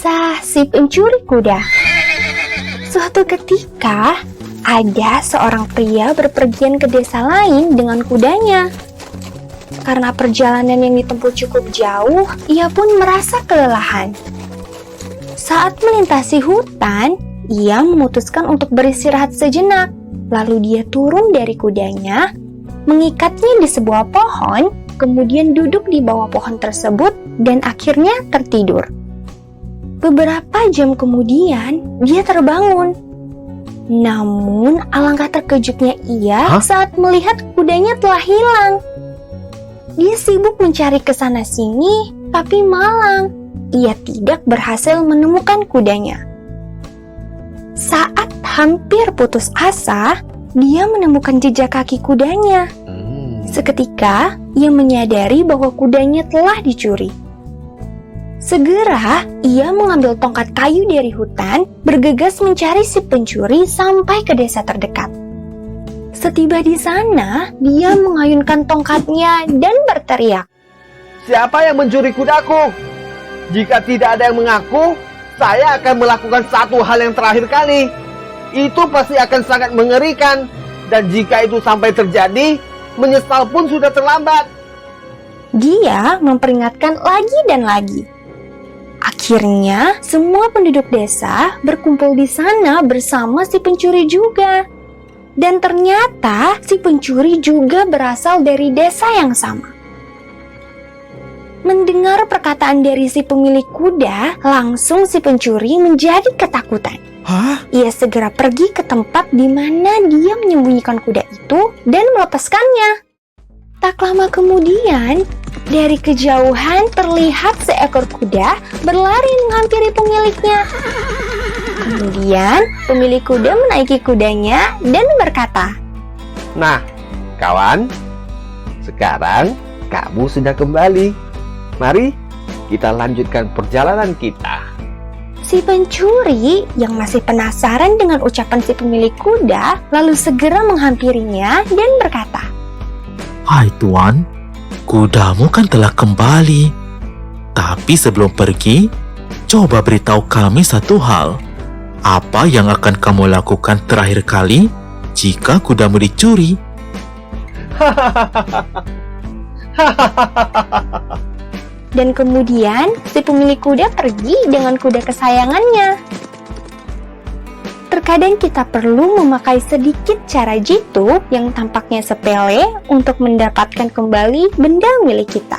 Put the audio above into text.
Kisah si pencuri kuda. Suatu ketika, ada seorang pria berpergian ke desa lain dengan kudanya. Karena perjalanan yang ditempuh cukup jauh, ia pun merasa kelelahan. Saat melintasi hutan, ia memutuskan untuk beristirahat sejenak. Lalu dia turun dari kudanya, mengikatnya di sebuah pohon, kemudian duduk di bawah pohon tersebut dan akhirnya tertidur. Beberapa jam kemudian, dia terbangun. Namun, alangkah terkejutnya ia saat melihat kudanya telah hilang. Dia sibuk mencari ke sana-sini, tapi malang. Ia tidak berhasil menemukan kudanya. Saat hampir putus asa, dia menemukan jejak kaki kudanya. Seketika, ia menyadari bahwa kudanya telah dicuri. Segera, ia mengambil tongkat kayu dari hutan, bergegas mencari si pencuri sampai ke desa terdekat. Setiba di sana, dia mengayunkan tongkatnya dan berteriak, "Siapa yang mencuri kudaku? Jika tidak ada yang mengaku, saya akan melakukan satu hal yang terakhir kali. Itu pasti akan sangat mengerikan, dan jika itu sampai terjadi, menyesal pun sudah terlambat." Dia memperingatkan lagi dan lagi. Akhirnya, semua penduduk desa berkumpul di sana bersama si pencuri juga. Dan ternyata si pencuri juga berasal dari desa yang sama. Mendengar perkataan dari si pemilik kuda, langsung si pencuri menjadi ketakutan. Ia segera pergi ke tempat di mana dia menyembunyikan kuda itu dan melepaskannya. Tak lama kemudian, dari kejauhan terlihat seekor kuda berlari menghampiri pemiliknya. Kemudian, pemilik kuda menaiki kudanya dan berkata, "Nah, kawan, sekarang kamu sudah kembali. Mari kita lanjutkan perjalanan kita." Si pencuri yang masih penasaran dengan ucapan si pemilik kuda, lalu segera menghampirinya dan berkata, "Hai tuan, kudamu kan telah kembali. Tapi sebelum pergi, coba beritahu kami satu hal. Apa yang akan kamu lakukan terakhir kali jika kudamu dicuri?" Dan kemudian si pemilik kuda pergi dengan kuda kesayangannya. Terkadang kita perlu memakai sedikit cara jitu yang tampaknya sepele untuk mendapatkan kembali benda milik kita.